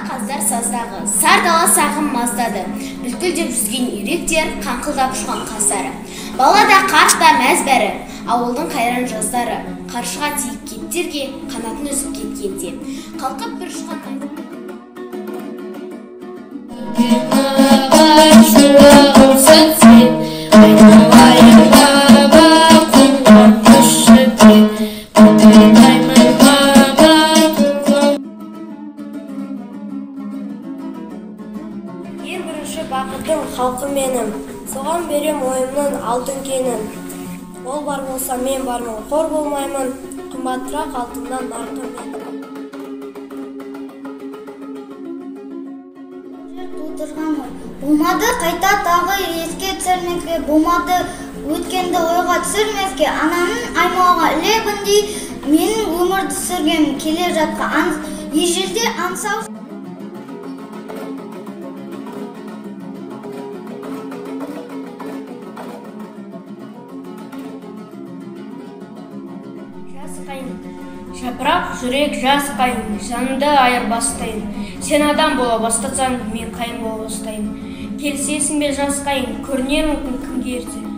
Қаздар саздағы, сар дала сағым маздады. Бүлкілдеп жүзген үйректер, қаңқылдап ұшқан қастары. Балада қарт та мәз бәрі, ауылдың қайран жаздары. Қаршыға тиіп кеттерге, қанатын үзіп кеткенде. Қалқып бір ұшқан Ең бірінші бақытым халқы менің, соған берем ойымның алтын кенін. Ол бар болса мен бармын, қор болмаймын, қымбатырақ алтыннан нарқым менің. Болмады қайта тағы еске түсірмеске, болмады өткенді ойға түсірмеске, ананың аймауға ілебіндей менің өмірді сүргем келе жатқан ежелде аңсау. Жапырақ жүрек жас қайын, жанымды айырбастайын. Сен адам бола бастасаң, мен қайын бола бастайын. Келісесің бе жас қайын, көрінер мүмкін кімге ерте.